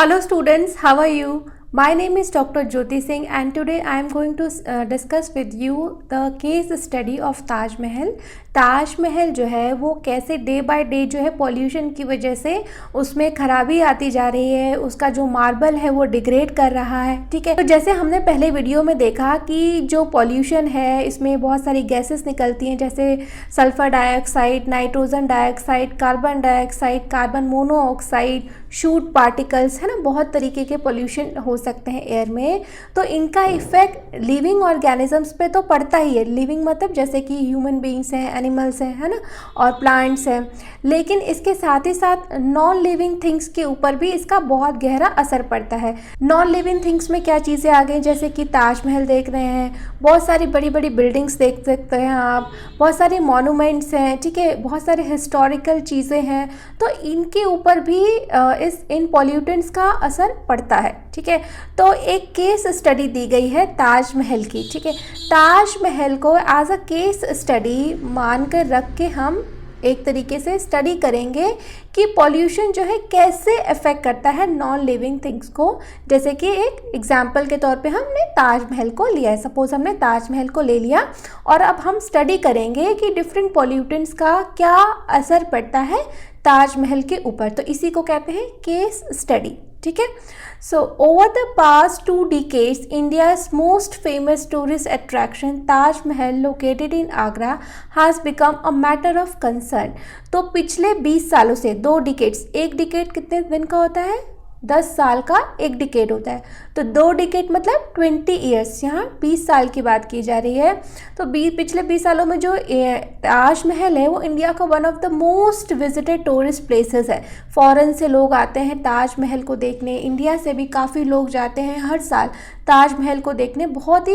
Hello students, how are you? My name is Dr. Jyoti Singh and today I am going to discuss with you the case study of Taj Mahal. Taj Mahal जो है वो कैसे day by day जो है pollution की वजह से उसमें खराबी आती जा रही है, उसका जो मार्बल है वो डिग्रेड कर रहा है। ठीक है, तो जैसे हमने पहले वीडियो में देखा कि जो पॉल्यूशन है इसमें बहुत सारी गैसेस निकलती हैं, जैसे sulphur dioxide, nitrogen dioxide, carbon dioxide, carbon monoxide, shoot particles, है ना। बहुत तरीके के पॉल्यूशन हो सकते हैं एयर में। तो इनका इफेक्ट लिविंग ऑर्गेनिजम्स पे तो पड़ता ही है। लिविंग मतलब जैसे कि ह्यूमन बीइंग्स हैं, एनिमल्स हैं, है ना, और प्लांट्स हैं। लेकिन इसके साथ ही साथ नॉन लिविंग थिंग्स के ऊपर भी इसका बहुत गहरा असर पड़ता है। नॉन लिविंग थिंग्स में क्या चीज़ें आ गई, जैसे कि ताजमहल देख रहे हैं, बहुत सारी बड़ी बड़ी बिल्डिंग्स देख सकते हैं आप, बहुत सारे मॉन्यूमेंट्स हैं, ठीक है, बहुत सारे हिस्टोरिकल चीज़ें हैं। तो इनके ऊपर भी इन पॉल्यूटेंट्स का असर पड़ता है। ठीक है, तो एक केस स्टडी दी गई है ताजमहल की। ठीक है, ताजमहल को एज अ केस स्टडी मानकर रख के हम एक तरीके से स्टडी करेंगे कि पॉल्यूशन जो है कैसे अफेक्ट करता है नॉन लिविंग थिंग्स को। जैसे कि एक एग्जांपल के तौर पे हमने ताजमहल को लिया है, सपोज हमने ताजमहल को ले लिया और अब हम स्टडी करेंगे कि डिफरेंट पॉल्यूटेंट्स का क्या असर पड़ता है ताजमहल के ऊपर। तो इसी को कहते हैं केस स्टडी। ठीक है, so over the past 2 decades India's most famous tourist attraction Taj Mahal located in Agra has become a matter of concern। तो पिछले 20 सालों से 2 decades, एक डिकेड कितने दिन का होता है, 10 साल का एक डिकेड होता है। तो 2 डिकेड मतलब 20 ईयर्स, यहाँ 20 साल की बात की जा रही है। तो पिछले 20 सालों में जो ताजमहल है वो इंडिया का one of the most visited tourist places है। फॉरेन से लोग आते हैं ताजमहल को देखने, इंडिया से भी काफ़ी लोग जाते हैं हर साल ताजमहल को देखने। बहुत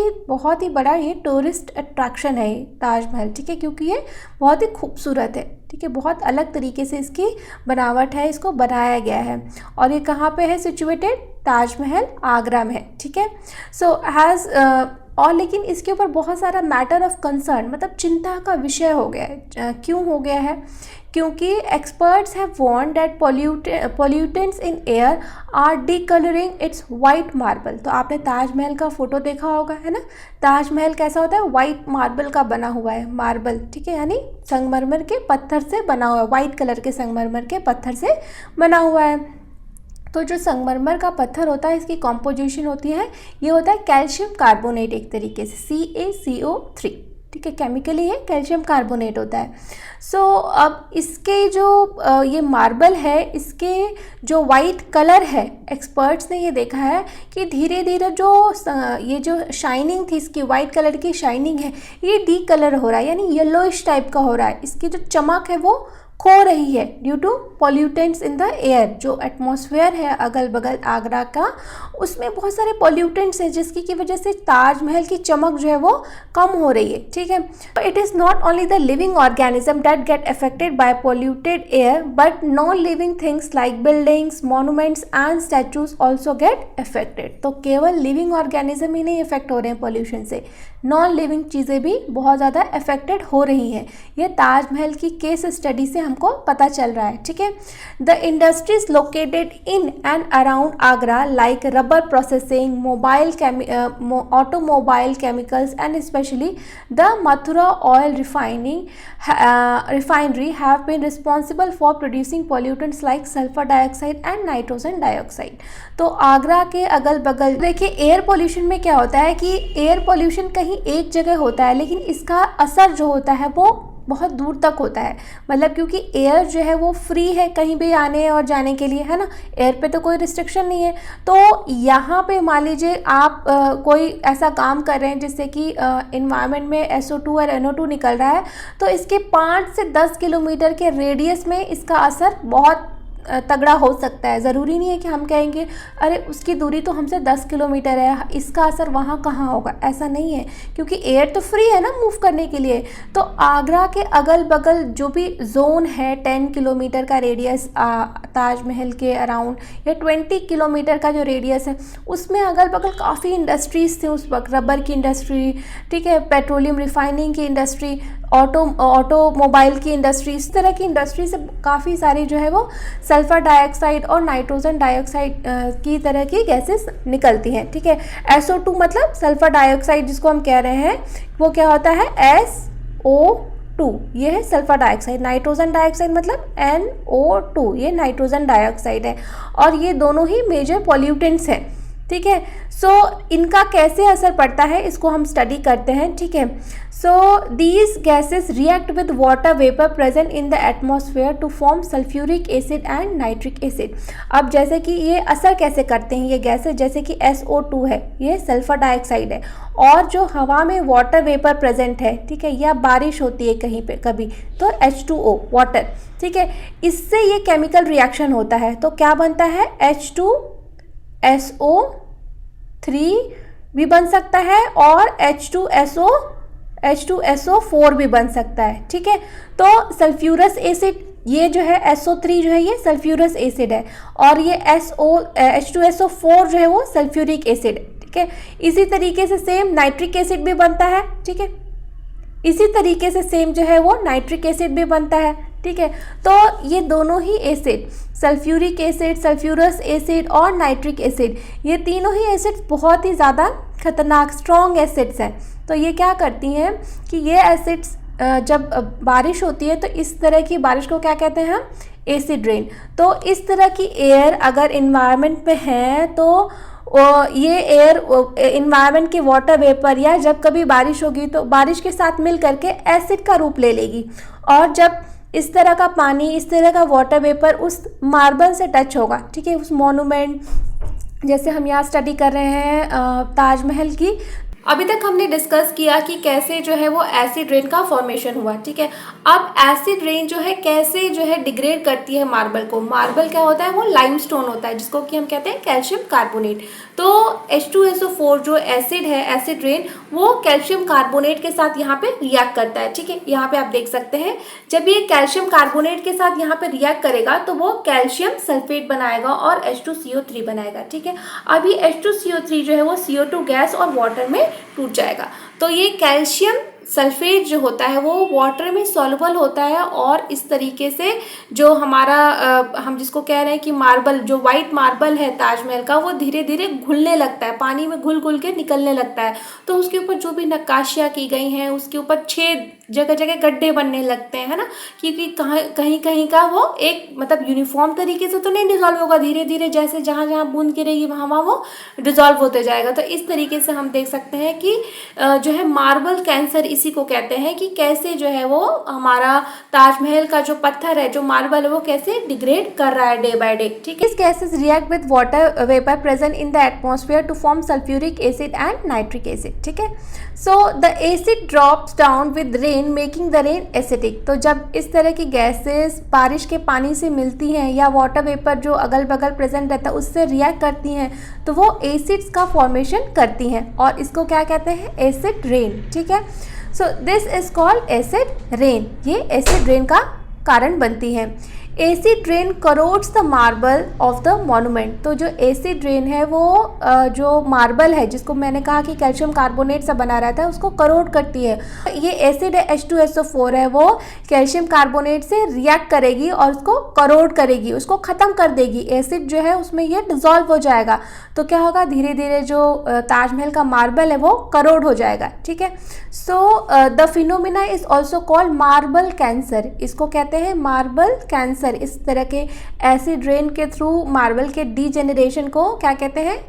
ही बड़ा ये टूरिस्ट अट्रैक्शन है ताजमहल। ठीक है, क्योंकि ये बहुत ही खूबसूरत है। ठीक है, बहुत अलग तरीके से इसकी बनावट है, इसको बनाया गया है। और ये कहाँ पे है सिचुएटेड, ताजमहल आगरा में है। ठीक है, सो हैज़ और लेकिन इसके ऊपर बहुत सारा मैटर ऑफ कंसर्न मतलब चिंता का विषय हो गया है। क्यों हो गया है, क्योंकि experts have warned that pollutants in air are decolouring its white marble. तो आपने ताजमहल का फोटो देखा होगा, है ना। ताजमहल कैसा होता है, वाइट मार्बल का बना हुआ है, मार्बल। ठीक है, यानी संगमरमर के पत्थर से बना हुआ है, वाइट कलर के संगमरमर के पत्थर से बना हुआ है। तो जो संगमरमर का पत्थर होता है इसकी कॉम्पोजिशन होती है, ये होता है कैल्शियम कार्बोनेट, एक तरीके से CaCO3। ठीक है, केमिकली ये कैल्शियम कार्बोनेट होता है। सो अब इसके जो ये मार्बल है, इसके जो वाइट कलर है, एक्सपर्ट्स ने ये देखा है कि धीरे धीरे जो ये जो शाइनिंग थी, इसकी वाइट कलर की शाइनिंग है, ये डी कलर हो रहा है, यानी येलोइश टाइप का हो रहा है। इसकी जो चमक है वो खो रही है due to pollutants in the air. जो एटमॉस्फेयर है अगल बगल आगरा का, उसमें बहुत सारे पॉल्यूटेंट्स हैं जिसकी की वजह से ताजमहल की चमक जो है वो कम हो रही है। ठीक है, it is not only the living organism that get affected by polluted air but non living things like buildings, monuments and statues also get affected. तो केवल लिविंग ऑर्गेनिज्म ही नहीं इफेक्ट हो रहे हैं पॉल्यूशन से, नॉन लिविंग चीज़ें भी बहुत ज़्यादा अफेक्टेड हो रही हैं। ये ताजमहल की केस स्टडी से हमको पता चल रहा है। ठीक है, the industries located in and around Agra like rubber processing, automobile chemicals and specially the Mathura oil refinery have been responsible for producing pollutants like sulfur dioxide and nitrogen dioxide। तो आगरा के अगल बगल देखिए, एयर पोल्यूशन में क्या होता है कि एयर पोल्यूशन कहीं एक जगह होता है लेकिन इसका असर जो होता है वो बहुत दूर तक होता है। मतलब क्योंकि एयर जो है वो फ्री है कहीं भी आने और जाने के लिए, है ना, एयर पे तो कोई रिस्ट्रिक्शन नहीं है। तो यहाँ पे मान लीजिए आप कोई ऐसा काम कर रहे हैं जिससे कि इन्वायरमेंट में SO2 और NO2 निकल रहा है, तो इसके 5 से 10 किलोमीटर के रेडियस में इसका असर बहुत तगड़ा हो सकता है। ज़रूरी नहीं है कि हम कहेंगे अरे उसकी दूरी तो हमसे 10 किलोमीटर है, इसका असर वहाँ कहाँ होगा, ऐसा नहीं है, क्योंकि एयर तो फ्री है ना मूव करने के लिए। तो आगरा के अगल बगल जो भी जोन है 10 किलोमीटर का रेडियस ताजमहल के अराउंड, या 20 किलोमीटर का जो रेडियस है, उसमें अगल बगल काफ़ी इंडस्ट्रीज़ थी उस वक्त। रबर की इंडस्ट्री, ठीक है, पेट्रोलियम रिफाइनिंग की इंडस्ट्री, ऑटोमोबाइल की इंडस्ट्री, इस तरह की इंडस्ट्री से काफ़ी सारी जो है वो सल्फ़र डाइऑक्साइड और नाइट्रोजन डाइऑक्साइड की तरह की गैसेस निकलती हैं, ठीक है। SO2 मतलब सल्फ़र डाइऑक्साइड जिसको हम कह रहे हैं वो क्या होता है SO2, ये है सल्फ़र डाइऑक्साइड। नाइट्रोजन डाइऑक्साइड मतलब NO2, ये नाइट्रोजन डाइऑक्साइड है, और ये दोनों ही मेजर पॉल्यूटेंट्स हैं, ठीक है। सो इनका कैसे असर पड़ता है इसको हम स्टडी करते हैं, ठीक है। So these gases react with water vapour present in the atmosphere to form sulphuric acid and nitric acid. अब जैसे कि ये असर कैसे करते हैं ये गैसेस, जैसे कि SO2 है, ये सल्फर डाइऑक्साइड है, और जो हवा में वाटर वेपर प्रेजेंट है, ठीक है, या बारिश होती है कहीं पे कभी तो H2O वाटर, ठीक है, इससे ये केमिकल रिएक्शन होता है तो क्या बनता है H2SO3 भी बन सकता है और H2SO4 भी बन सकता है, ठीक है। तो सल्फ्यूरस एसिड, ये जो है SO3 जो है ये सल्फ्यूरस एसिड है, और ये H2SO4 जो है वो सल्फ्यूरिक एसिड है, ठीक है। इसी तरीके से सेम नाइट्रिक एसिड भी बनता है, ठीक है, इसी तरीके से सेम जो है वो नाइट्रिक एसिड भी बनता है, ठीक है। तो ये दोनों ही acid, sulphuric acid, sulphurous acid और नाइट्रिक एसिड, ये तीनों ही एसिड्स बहुत ही ज़्यादा खतरनाक स्ट्रॉन्ग एसिड्स हैं। तो ये क्या करती हैं कि ये एसिड्स जब बारिश होती है तो इस तरह की बारिश को क्या कहते हैं हम, एसिड रेन। तो इस तरह की एयर अगर इन्वायरमेंट में है तो ये एयर इन्वायरमेंट के वाटर वेपर या जब कभी बारिश होगी तो बारिश के साथ मिल करके एसिड का रूप ले लेगी, और जब इस तरह का पानी, इस तरह का वाटर वेपर उस मार्बल से टच होगा, ठीक है, उस मॉन्यूमेंट, जैसे हम यहाँ स्टडी कर रहे हैं ताजमहल की, अभी तक हमने डिस्कस किया कि कैसे जो है वो एसिड रेन का फॉर्मेशन हुआ, ठीक है। अब एसिड रेन जो है कैसे जो है डिग्रेड करती है मार्बल को। मार्बल क्या होता है, वो लाइमस्टोन होता है जिसको कि हम कहते हैं कैल्शियम कार्बोनेट। तो H2SO4 जो एसिड है, एसिड रेन, वो कैल्शियम कार्बोनेट के साथ यहाँ पे रिएक्ट करता है, ठीक है। यहाँ पे आप देख सकते हैं जब ये कैल्शियम कार्बोनेट के साथ यहाँ पे रिएक्ट करेगा तो वो कैल्शियम सल्फेट बनाएगा और H2CO3 बनाएगा, ठीक है। अभी H2CO3 जो है वो CO2 गैस और वाटर में टूट जाएगा। तो ये कैल्शियम सल्फेट जो होता है वो वाटर में सॉल्युबल होता है, और इस तरीके से जो हमारा हम जिसको कह रहे हैं कि मार्बल, जो वाइट मार्बल है ताजमहल का, वो धीरे धीरे घुलने लगता है, पानी में घुल घुल के निकलने लगता है। तो उसके ऊपर जो भी नक्काशियाँ की गई हैं उसके ऊपर छेद, जगह जगह गड्ढे बनने लगते हैं, है ना, क्योंकि कहीं कहीं का वो एक मतलब यूनिफॉर्म तरीके से तो नहीं डिजॉल्व होगा, धीरे धीरे जैसे जहाँ जहाँ बूंद गिरेगी वहाँ वहाँ वो डिजॉल्व होते जाएगा। तो इस तरीके से हम देख सकते हैं कि जो है मार्बल कैंसर इसी को कहते हैं, कि कैसे जो है वो हमारा ताजमहल का जो पत्थर है, जो मार्बल है, वो कैसे डिग्रेड कर रहा है डे बाय डे, ठीक है। इस gases react with water vapour present in the atmosphere to form sulphuric acid and nitric acid, ठीक है। So the acid drops down with rain making the rain acidic. तो जब इस तरह की गैसेस बारिश के पानी से मिलती हैं या वाटर वेपर जो अगल बगल प्रेजेंट रहता है उससे रिएक्ट करती हैं तो वो एसिड्स का फॉर्मेशन करती हैं, और इसको क्या कहते हैं, एसिड रेन, ठीक है। So this is called acid rain, ये एसिड रेन का कारण बनती है। Acid rain crores the marble of the monument. तो जो एसिड रेन है वो जो मार्बल है जिसको मैंने कहा कि कैल्शियम कार्बोनेट से बना रहता है उसको करोड करती है। ये एसिड है H2SO4 है, वो कैल्शियम कार्बोनेट से रिएक्ट करेगी और उसको करोड करेगी, उसको ख़त्म कर देगी। एसिड जो है उसमें ये डिज़ोल्व हो जाएगा, तो क्या होगा, धीरे धीरे जो ताजमहल का मार्बल है वो करोड हो जाएगा, ठीक है। So the phenomena is also called marble cancer. इसको कहते हैं मार्बल कैंसर। इस तरह के एसिड रेन के थ्रू मार्बल के डीजेनरेशन को क्या कहते हैं,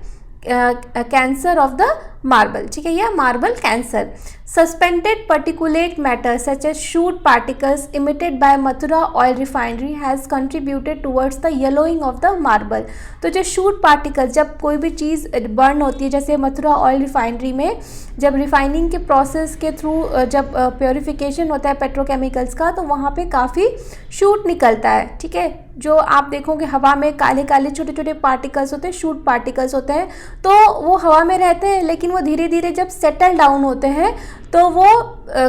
कैंसर ऑफ द मार्बल, ठीक है, या marble cancer. Suspended particulate matter such as soot particles emitted by Mathura oil refinery has contributed towards the yellowing of the marble. तो जो शूट पार्टिकल्स, जब कोई भी चीज़ बर्न होती है, जैसे मथुरा ऑयल रिफाइनरी में जब रिफाइनिंग के प्रोसेस के थ्रू जब प्योरिफिकेशन होता है पेट्रोकेमिकल्स का, तो वहाँ पे काफ़ी शूट निकलता है, ठीक है। जो आप देखोगे हवा में काले काले छोटे छोटे पार्टिकल्स होते हैं, शूट पार्टिकल्स होते हैं, तो वो हवा में रहते हैं, लेकिन वो धीरे धीरे जब सेटल डाउन होते हैं तो वो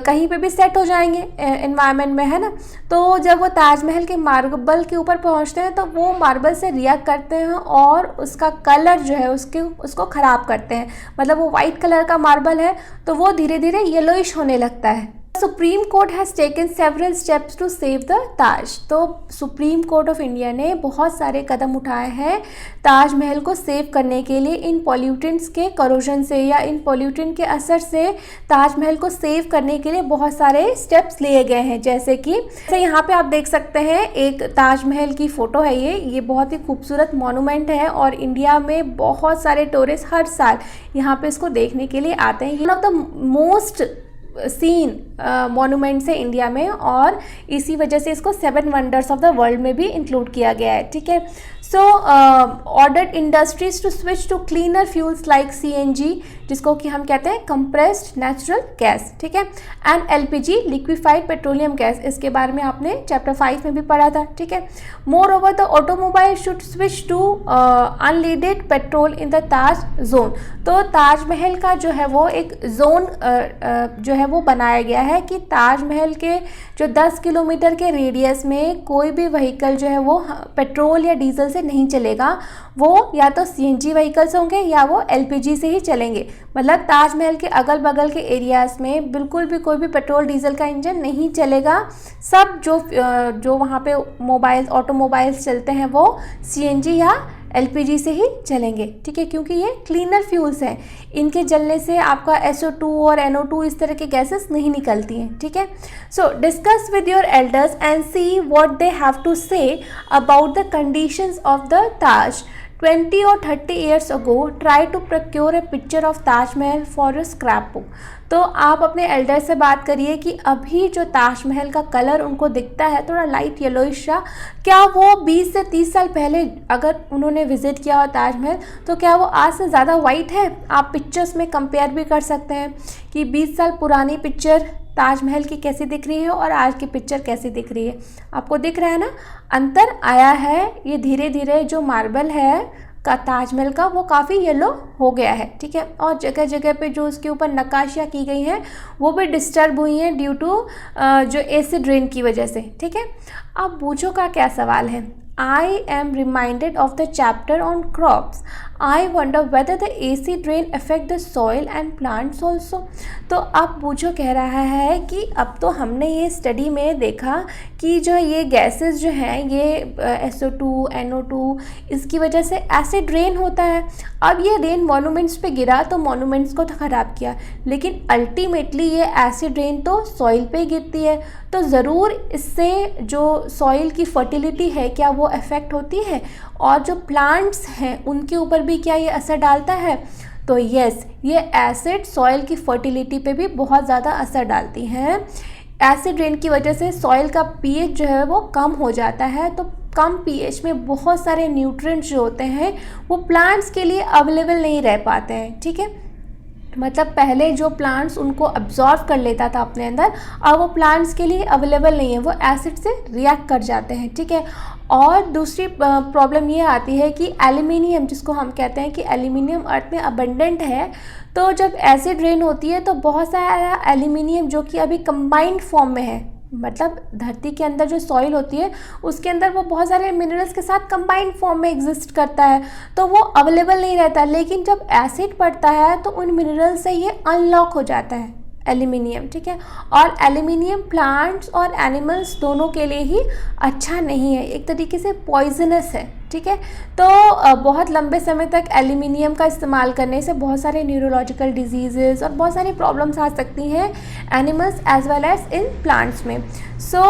कहीं पे भी सेट हो जाएंगे एनवायरनमेंट में, है ना। तो जब वो ताजमहल के मार्बल के ऊपर पहुंचते हैं तो वो मार्बल से रिएक्ट करते हैं और उसका कलर जो है उसको ख़राब करते हैं। मतलब वो वाइट कलर का मार्बल है तो वो धीरे धीरे येलोइश होने लगता है। Supreme court has taken several steps to save the Taj. तो सुप्रीम कोर्ट ऑफ इंडिया ने बहुत सारे कदम उठाए हैं ताजमहल को सेव करने के लिए इन पॉल्यूटेंट्स के करोजन से या इन पॉल्यूटेंट के असर से ताजमहल को सेव करने के लिए बहुत सारे स्टेप्स लिए गए हैं। जैसे कि यहाँ पे आप देख सकते हैं एक ताजमहल की फ़ोटो है, ये बहुत ही खूबसूरत मॉन्यूमेंट है और इंडिया में बहुत सारे टूरिस्ट हर साल यहाँ पे इसको देखने के लिए आते हैं। One of the most seen monuments है इंडिया में और इसी वजह से इसको 7 वंडर्स ऑफ द वर्ल्ड में भी इंक्लूड किया गया है। ठीक है, so ordered industries to switch to cleaner fuels like CNG, जिसको कि हम कहते हैं कंप्रेस्ड नेचुरल गैस। ठीक है, and LPG liquefied petroleum gas, इसके बारे में आपने चैप्टर 5 में भी पढ़ा था। ठीक है, moreover the automobile should switch to unleaded petrol in the Taj zone. तो ताजमहल का जो है वो एक जोन जो है वो बनाया गया है कि ताजमहल के जो 10 किलोमीटर के रेडियस में कोई भी व्हीकल जो है वो पेट्रोल या डीजल से नहीं चलेगा, वो या तो CNG व्हीकल्स होंगे या वो LPG से ही चलेंगे। मतलब ताजमहल के अगल बगल के एरियाज़ में बिल्कुल भी कोई भी पेट्रोल डीजल का इंजन नहीं चलेगा। सब जो वहाँ पे ऑटोमोबाइल्स चलते हैं वो CNG या LPG से ही चलेंगे। ठीक है, क्योंकि ये क्लीनर फ्यूल्स हैं, इनके जलने से आपका SO2 और NO2 इस तरह की गैसेस नहीं निकलती हैं। ठीक है, so discuss with your elders and see what they have to say about the conditions of the Taj. 20 or 30 years ago, try to procure a picture of Taj Mahal for a scrapbook। तो आप अपने Elder से बात करिए कि अभी जो ताजमहल का कलर उनको दिखता है थोड़ा लाइट येलोइश सा, क्या वो 20 से 30 साल पहले अगर उन्होंने विज़िट किया हो ताजमहल तो क्या वो आज से ज़्यादा वाइट है? आप पिक्चर्स में कंपेयर भी कर सकते हैं कि 20 साल पुरानी पिक्चर ताजमहल की कैसी दिख रही है और आज की पिक्चर कैसी दिख रही है। आपको दिख रहा है ना, अंतर आया है। ये धीरे धीरे जो मार्बल है का ताजमहल का वो काफ़ी येलो हो गया है। ठीक है, और जगह जगह पे जो उसके ऊपर नक्काशियाँ की गई हैं वो भी डिस्टर्ब हुई हैं ड्यू टू जो एसिड रेन की वजह से। ठीक है, अब बूझो का क्या सवाल है। I am reminded of the chapter on crops. I wonder whether the acid rain affect the soil and plants also। तो अब बूझो कह रहा है कि अब तो हमने ये स्टडी में देखा कि जो ये गैसेस जो हैं ये SO2 NO2 इसकी वजह से एसिड रेन होता है। अब ये रेन मॉन्यूमेंट्स पे गिरा तो मॉन्यूमेंट्स को तो ख़राब किया, लेकिन अल्टीमेटली ये एसिड रेन तो सॉइल पे गिरती है, तो ज़रूर इससे जो सॉइल की फर्टिलिटी है क्या वो अफेक्ट होती है और जो प्लांट्स हैं उनके ऊपर भी क्या ये असर डालता है। तो यस, ये एसिड सॉइल की फर्टिलिटी पे भी बहुत ज़्यादा असर डालती हैं। एसिड रेन की वजह से सॉइल का pH जो है वो कम हो जाता है, तो कम pH में बहुत सारे न्यूट्रिएंट्स जो होते हैं वो प्लांट्स के लिए अवेलेबल नहीं रह पाते हैं। ठीक है, मतलब पहले जो प्लांट्स उनको अब्जॉर्व कर लेता था अपने अंदर, अब वो प्लांट्स के लिए अवेलेबल नहीं है, वो एसिड से रिएक्ट कर जाते हैं। ठीक है, और दूसरी प्रॉब्लम ये आती है कि एल्यूमिनियम, जिसको हम कहते हैं कि एल्यूमिनियम अर्थ में अबंडेंट है, तो जब एसिड रेन होती है तो बहुत सारा एल्यूमिनियम जो कि अभी कंबाइंड फॉर्म में है, मतलब धरती के अंदर जो सॉइल होती है उसके अंदर वो बहुत सारे मिनरल्स के साथ कंबाइंड फॉर्म में एग्जिस्ट करता है, तो वो अवेलेबल नहीं रहता। लेकिन जब एसिड पड़ता है तो उन मिनरल से ये अनलॉक हो जाता है एल्यूमिनियम। ठीक है, और एल्यूमिनियम प्लांट्स और एनिमल्स दोनों के लिए ही अच्छा नहीं है, एक तरीके से पॉइजनस है। ठीक है, तो बहुत लंबे समय तक एल्यूमिनियम का इस्तेमाल करने से बहुत सारे न्यूरोलॉजिकल डिजीज़ेज़ और बहुत सारी प्रॉब्लम्स आ सकती हैं animals as well as in plants में। सो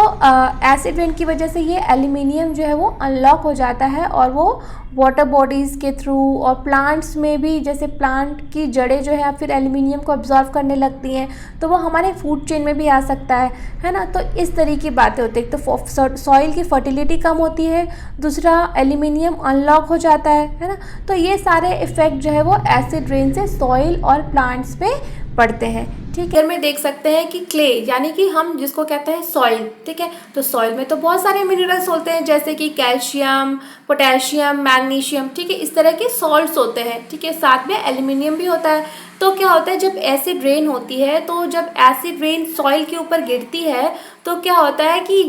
एसिड रेन की वजह से ये एल्यूमिनियम जो है वो अनलॉक हो जाता है और वो वाटर बॉडीज़ के थ्रू और प्लांट्स में भी, जैसे प्लांट की जड़ें जो है फिर एल्यूमिनियम को अब्जॉर्व करने लगती हैं, तो वो हमारे फूड चेन में भी आ सकता है ना। तो इस तरीके की बातें होती हैं। तो सॉइल की फर्टिलिटी कम होती है, दूसरा एल्यूमिनियम अनलॉक हो जाता है ना। तो ये सारे इफ़ेक्ट जो है वो एसिड रेन से सॉइल और प्लांट्स पे पड़ते हैं। ठीक है, में देख सकते हैं कि क्ले यानी कि हम जिसको कहते हैं सॉइल। ठीक है, तो सॉइल में तो बहुत सारे मिनरल्स होते हैं जैसे कि कैल्शियम, पोटेशियम, मैग्नीशियम। ठीक है, इस तरह के सॉल्ट्स होते हैं। ठीक है, साथ में एल्यूमिनियम भी होता है। तो क्या होता है, जब एसिड रेन होती है, तो जब एसिड रेन सॉइल के ऊपर गिरती है तो क्या होता है कि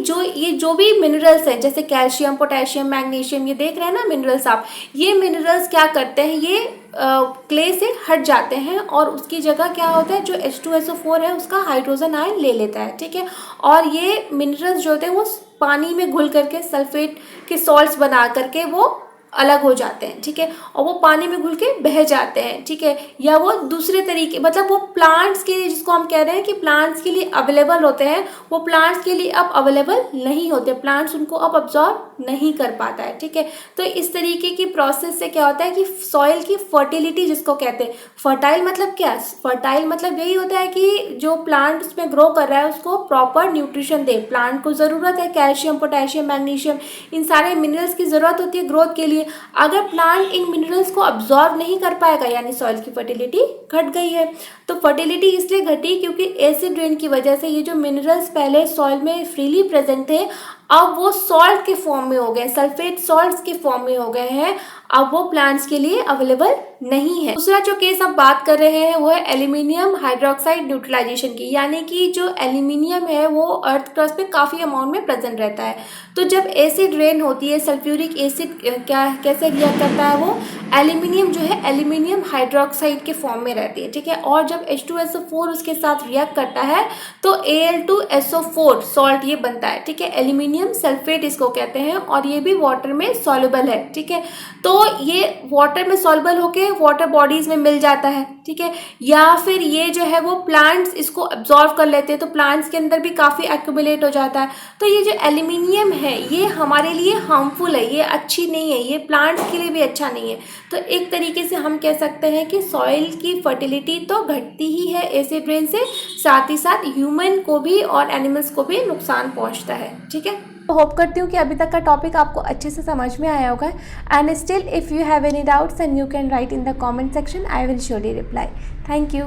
जो भी मिनरल्स हैं जैसे कैल्शियम, पोटेशियम, मैग्नीशियम, ये देख रहे हैं ना मिनरल्स आप, ये मिनरल्स क्या करते हैं, ये क्ले से हट जाते हैं और उसकी जगह क्या होता है, जो H2 H2SO4 है उसका हाइड्रोजन आयन ले लेता है, ठीक है। और ये मिनरल्स जो होते हैं वो पानी में घुल करके सल्फेट के सॉल्ट्स बना करके वो अलग हो जाते हैं, ठीक है, और वो पानी में घुल के बह जाते हैं, ठीक है। या वो दूसरे तरीके, मतलब वो प्लांट्स के लिए, जिसको हम कह रहे हैं कि प्लांट्स के लिए अवेलेबल होते हैं, वो प्लांट्स के लिए अब अवेलेबल नहीं होते, प्लांट्स उनको अब अब्जॉर्ब नहीं कर पाता है, ठीक है। तो इस तरीके की प्रोसेस से क्या होता है कि सॉइल की फर्टिलिटी, जिसको कहते हैं, फर्टाइल मतलब क्या, फर्टाइल मतलब यही होता है कि जो प्लांट उसमें ग्रो कर रहा है उसको प्रॉपर न्यूट्रिशन दे। प्लांट को ज़रूरत है कैल्शियम, पोटेशियम, मैग्नीशियम, इन सारे मिनरल्स की ज़रूरत होती है ग्रोथ के लिए। अगर प्लांट इन मिनरल्स को अब्जॉर्ब नहीं कर पाएगा यानी सॉइल की फर्टिलिटी घट गई है। तो फर्टिलिटी इसलिए घटी क्योंकि एसिड रेन की वजह से ये जो मिनरल्स पहले सॉइल में फ्रीली प्रेजेंट थे अब वो सॉल्ट के फॉर्म में हो गए, सल्फेट सॉल्ट्स के फॉर्म में हो गए हैं, अब वो प्लांट्स के लिए अवेलेबल नहीं है। दूसरा जो केस अब बात कर रहे हैं वो है एल्यूमिनियम हाइड्रोक्साइड न्यूट्रलाइजेशन की, यानी कि जो एल्यूमिनियम है वो अर्थ क्रस्ट पे काफ़ी अमाउंट में प्रेजेंट रहता है। तो जब एसिड रेन होती है सल्फ्यूरिक एसिड क्या कैसे रिएक्ट करता है, वो एल्यूमिनियम जो है एल्यूमिनियम हाइड्रोक्साइड के फॉर्म में रहती है, ठीक है। और जब H2SO4 उसके साथ रिएक्ट करता है तो Al2SO4 सॉल्ट ये बनता है, ठीक है। एल्यूमिनियम सल्फेट इसको कहते हैं और ये भी वाटर में सॉल्युबल है, ठीक है। तो ये वाटर में सॉल्युबल होके वाटर बॉडीज में मिल जाता है, ठीक है। या फिर ये जो है वो प्लांट्स इसको अब्जॉर्व कर लेते हैं तो प्लांट्स के अंदर भी काफ़ी एक्यूमुलेट हो जाता है। तो ये जो एल्यूमिनियम है ये हमारे लिए हार्मफुल है, ये अच्छी नहीं है, ये प्लांट्स के लिए भी अच्छा नहीं है। तो एक तरीके से हम कह सकते हैं कि सॉइल की फर्टिलिटी तो घटती ही है एसिड रेन से, साथ ही साथ ह्यूमन को भी और एनिमल्स को भी नुकसान पहुंचता है, ठीक है। तो होप करती हूँ कि अभी तक का टॉपिक आपको अच्छे से समझ में आया होगा। And still if you have any doubts and you can write in the comment section, I will surely reply. Thank you.